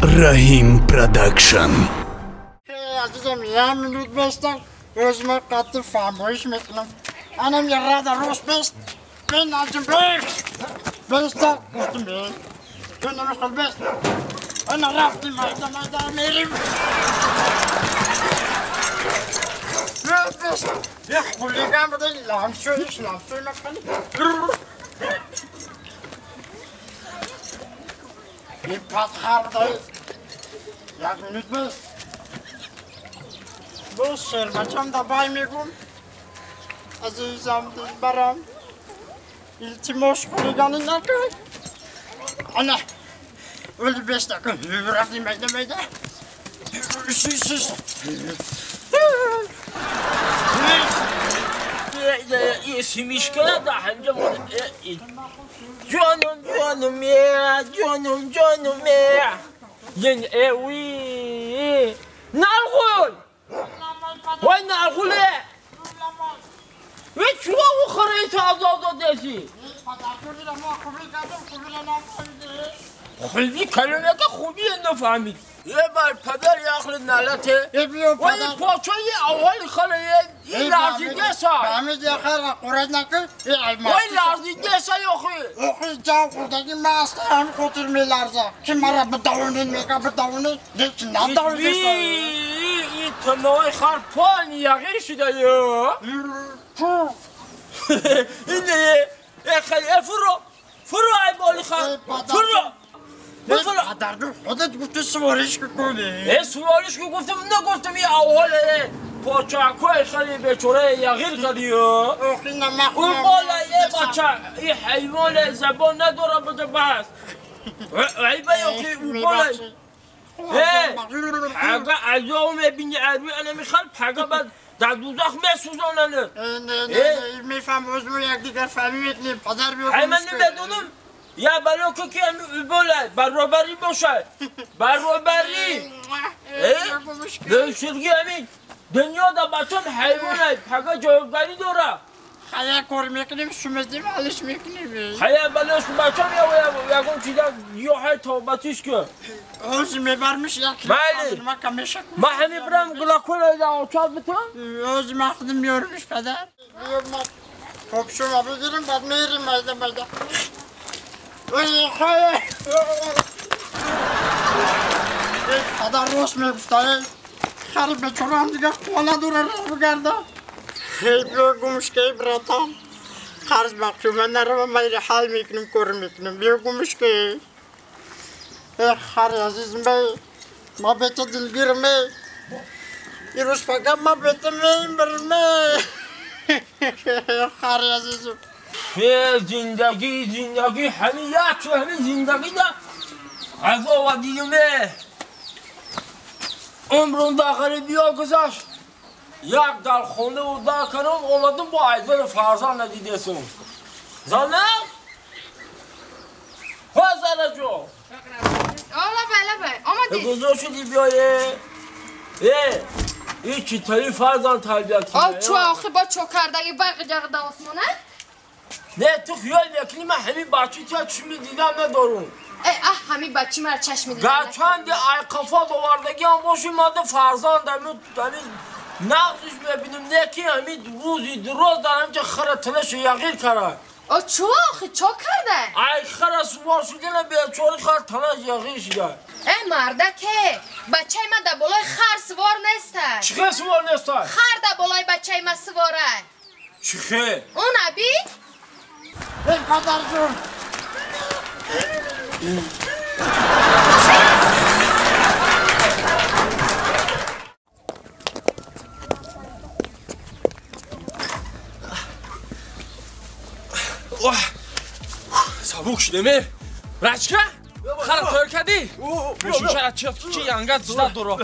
Rahim Production. عزیزم یه منوت بستن روزمه قطع فرمایش میکنم انم یه رد روز بست بین نجم بستن گفتم بین تو نمیخواد بست انا رفتیم مایده میریم بست یه خولیگم بده لامشوی نکنی یه پتخر بده یک منوت بست بس شرمچم دبای میگم عزیزم دلبرم التماس خولیگانی نکن انا ولی بست نکن رفتیم میده یه میشکنه ده همجا جانم یعنی اوی نرغول وای نرغوله و چرا او خرای تازه دادشی خوبی کلمه که خوبی نفهمید یه بار پدر یاخل نلته ولی پاچای اول خلای این لرزیده سا همه دیگه خیلی قرد نکن وای لرزیده سا یاخی اخی جان خوردگی مست هم خاطر می لرزه که مرا بداونین میگه بداونین دیگه نداونین این تنوی خر پان یقی شده یا اینه خیلی فرو ای بالی خر فرو پدر خودت گفتی سوارش کنی سوارش که گفتم نگفتم یه اوله پاچاکوی خیلی بیچاره یغیر کردی اخی نمخ اون بالا یه بچه این حیوان زبان نداره بده بس عیبه یا که اون بالا حقا عجا میبینی عربی انا میخواد حقا بعد در دوزخ میسوزاننه نه میفهم وزمو یک دیگر فهمیت نیم پدر بیو من نمیدونم یا بلا که بالا برابری باشه برابری شرگی همین دنیا دا بچه حیوانه حقا جایگاری داره خیلی کار میکنیم شمزدیم حالش میکنیم خیلی بلاش بچه یکون چیزا یه های توبتیش که اوزی میبرمش یک بله ما همه برم گلاکول ایده آچاد بتون اوزی ما خودم میارمش پدر خب شما بگیریم بعد میریم مایده اوی خیلی پدر روش میگفتای خیلی بچاره هم دیگه خواهنه دوره رو بگرده خیلی گمش که براتم قرض بخشو من نرم من حال میکنم کار میکنم بیا گمش که خیلی عزیزم بی ما بیتا دلگیرم بی یه روز فقط ما بیتا میم برمه خیلی عزیزم زندگی همیت چه همین زندگی دا عذا و دیگمه عمرون داخلی بیا گذاشت یک در خونه و دا کنم اومدم با عیدون فرزان ندیده سون زنه؟ خواه زنه جو آمدی گذاشت شدی بیایه این چطوری فرزان تربیت کنه چو آخه با چو کردگی برق جغ دا آسمانه؟ نه تو خیال میکنی من همین بچه چشمی دیدم ندارم همین بچه مرا چشمی دیدم گرچند ای قفا باوردگی هم باشی ماده فرزان همین نقضش ببینیم نه که همین روزی دروز دارم که خره تلش یغیر کرد چو آخه چو کرده؟ ای خره سوار شده نه بیچاری خره تلش یغیر شده مردکه بچه من در بالای خر سوار نیسته چخه سوار نیسته؟ خر در بالای بچه من سواره چخه؟ اون ابی؟ ای پدر جون سبوک شده می رچکه خرا تایر کردی میشون شرط چیز که ینگت زده دورا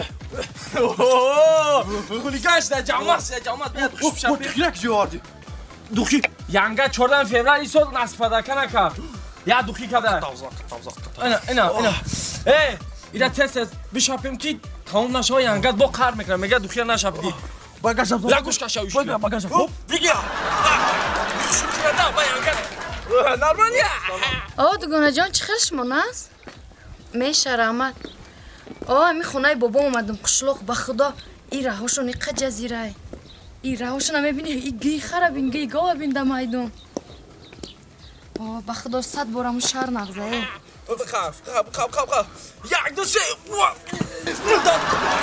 خولیگاش ده جامعت بیاد خوب شد دخیلک جواردی دخی ینگت 14 فوریه ایساد نصف پدکه نکرد یا دخی کرده اینا اینا تست بشاپیم که تمام نشوه ینگت با کار میکنه میگه دخی نشاپدی باگاشم لگوش کشاویش باگاشم خوب دیگه شروع کرده با ینگت آه دگونه جان چی خشمون است؟ میشه رحمت همین خونه بابا اومدم قشلاق به خدا این راهاشون اینقدر جزیره این راهاشون هم میبینی این گی خراب این گی گاو بین در میدون به خدا 100 بار همون شهر نغزه خب یک دو سه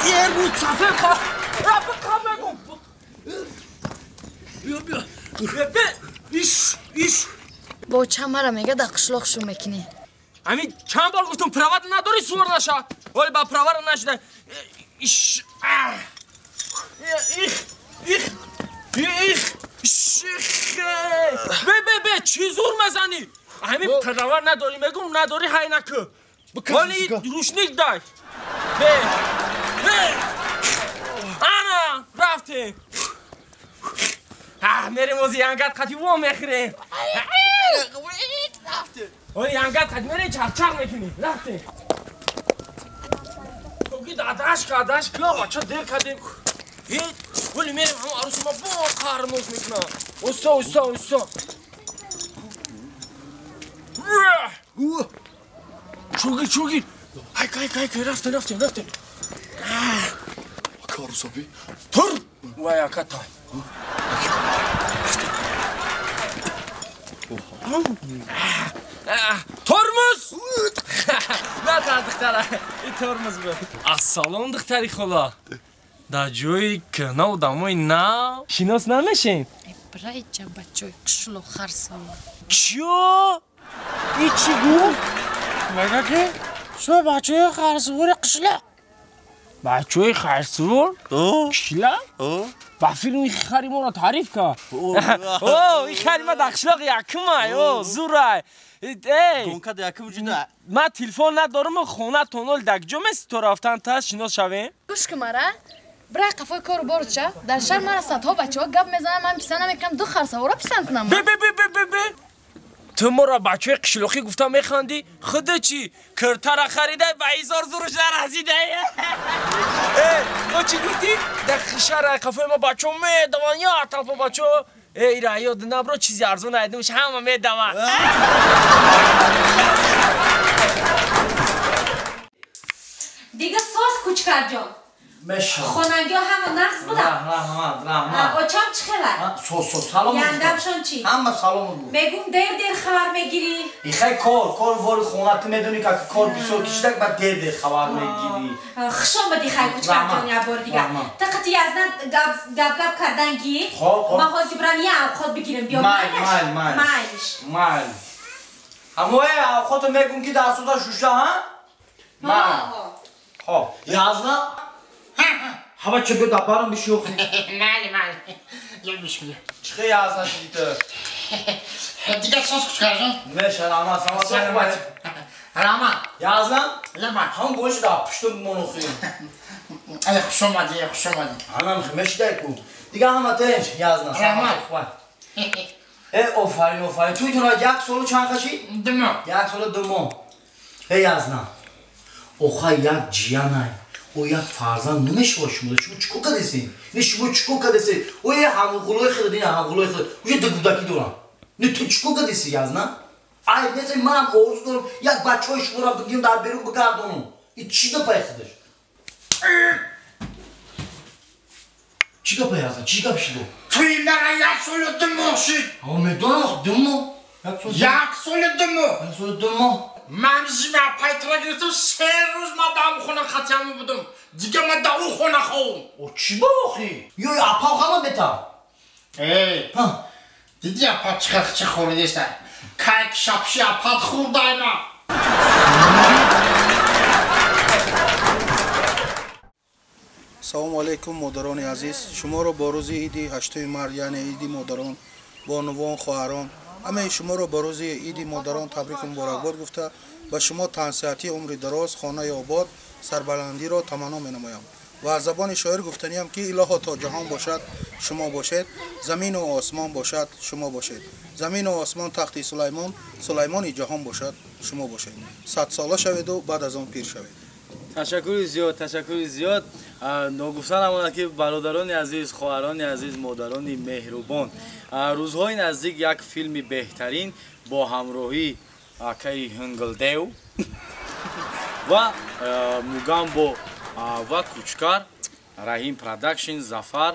یه بود سفر خواهد بگم بیا ایش با چند مرا میگه در قشلاق شو میکنی همین چند بار گفتم پرود نداری سور نشه ولی با پرود نشده ایش به چی زور مزنی همین پرود نداری میگم نداری های نکه ولی روشنیک دای به انا رفتیم میریم از ینگت قطی و میخوریم ولی ینگت قطی میریم چرچر میکنیم رفتیم توگی داداش کلا بچه دیر کردیم ولی میریم همه عروس ما با قرموز میکنم اوستا چوگی های رفتیم عروس abi تر و یکت تای ترمز نه دختره این ترمز بود از سالن دختری خلا در جوی کنه و دمای نه شناس نمیشین برای چه بچه قشلاق خرسان چیو؟ ای چی گفت؟ مگه که؟ شو بچه خرسور قشلاق بچه خرسور؟ قشلاق؟ با فیلم این خری ما را تعریف که این خری ما در قشلاق یکمه زوره گونکه در یکم جدا من تلفن ندارم و خونه تونل دکجم است تو رفتن تا شناس شویم گوش که مرا برای قفای کارو بارد شه در شهر مرا صدها بچه ها گپ میزنن من پیسه نمیکنم دو خرسوارا پیسن کنم به تو ما را بچه قشلاقی گفتم میخواندی خود چی کرتر خریده و 1000 زورش نرسیده تو چی گفتی در شهر قفای ما بچه ها میدوان یا طرف بچه ها ای را یاد نبرو چیزی ارزون نایدمش همه میدوان دیگه ساز کوچکر جان مشا خوننگی ها همه نقص بودن رحمت اوچام چه خبر؟ سوس سلام یندمشون چی؟ همه سلام بود بگم دیر خبر میگیری؟ خیلی کار واری خونت میدونی که کار بسیار کشیده بعد دیر خبر میگیری خشم بدی خیلی کوچکر جان یه بار دیگه تقتی از نه گپ کردن گی ما خواستی برم یه خود بگیرم بیا مایل هموه خودتو میگم که در سودا شوشه ها؟ خب یازنا هوا چه بیاد برام بشوخی یه بیش میگه چه یازنا شدی تو دیگه ساز کوچکر جان میشه راما سما خوبت راما یازنا لما هم گوش دا پشتم منوخی خوش اومدی همم خمش دایکو دیگه همه تنج یازنا سما خوبت آفرین توی تو را یک سالو چند خشی؟ دمو یک سالو دمو یازنا اوخا یک جیانای او یک فرزند نمیشه شما شما چیکو کردیسی؟ نه شما چیکو کردیسی؟ او یه همغلوی خود دیگه همغلوی خود او یه دگودکی دارم نه تو چیکو کردیسی یازنا؟ ای مثل منم آرزو دارم یک بچه‌های شما را بگیرم در بیرون بگردونم این چی گپه خودش؟ چی گپه یازنا؟ چی گپ شده؟ توی مرا یک سال دمو شد میدونم دمو یک سال دمو من زیمه پایترا گرفتم 3 روز ما با اون خونه خطیامو بودم دیگه من دا اون خونه خوام او چی باخی؟ یو اپا خواهم بتا دیدی اپا چه خوردیسته کاک شپشی اپا خورده اینا سلام علیکم مادران عزیز شما را با روز عید 8 مارس یعنی عید مادران بانوان خواهران همه شما را با روز عید مادران تبریک مبارکباد گفته به شما تنصیحاتی عمر دراز خانه آباد سربلندی را تمنا می‌نمایم و از زبان شاعر گفتنیم که الها تا جهان باشد شما باشید زمین و آسمان باشد شما باشید زمین و آسمان تخت سلیمان سلیمانی جهان باشد شما باشید 100 ساله شوید و بعد از آن پیر شوید تشکر زیاد نگفتن هماند که برادران عزیز خواهران عزیز مادران مهربان روزهای نزدیک یک فیلم بهترین با همراهی اکای هنگلدیو ва мугам бо ва кучкар раҳим продакшн зафар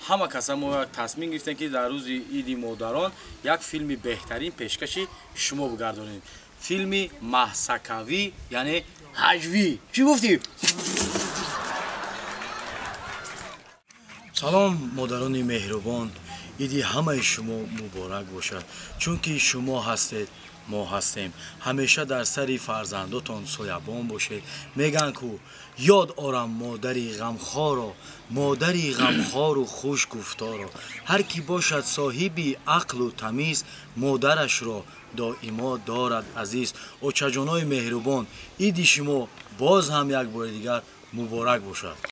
ҳама каса мо тасмим гирифтем ки дар рӯзи иди модарон як филми беҳтарин пешкаши шумо бигардонем филми маҳсакавӣ яъне ҳаҷвӣ чӣ гуфтӣ салом модарони меҳрубон иди ҳамаи шумо муборак бошад чунки шумо ҳастед мо ҳастем ҳамеша дар сари фарзандотон соябон бошед меган ку ёд орам модари ғамхору хуш гуфторо ҳар ки бошад соҳиби ақлу тамиз модарашро доимо дорад азиз очаҷонои меҳрубон иди шумо боз ҳам як бори дигар муборак бошад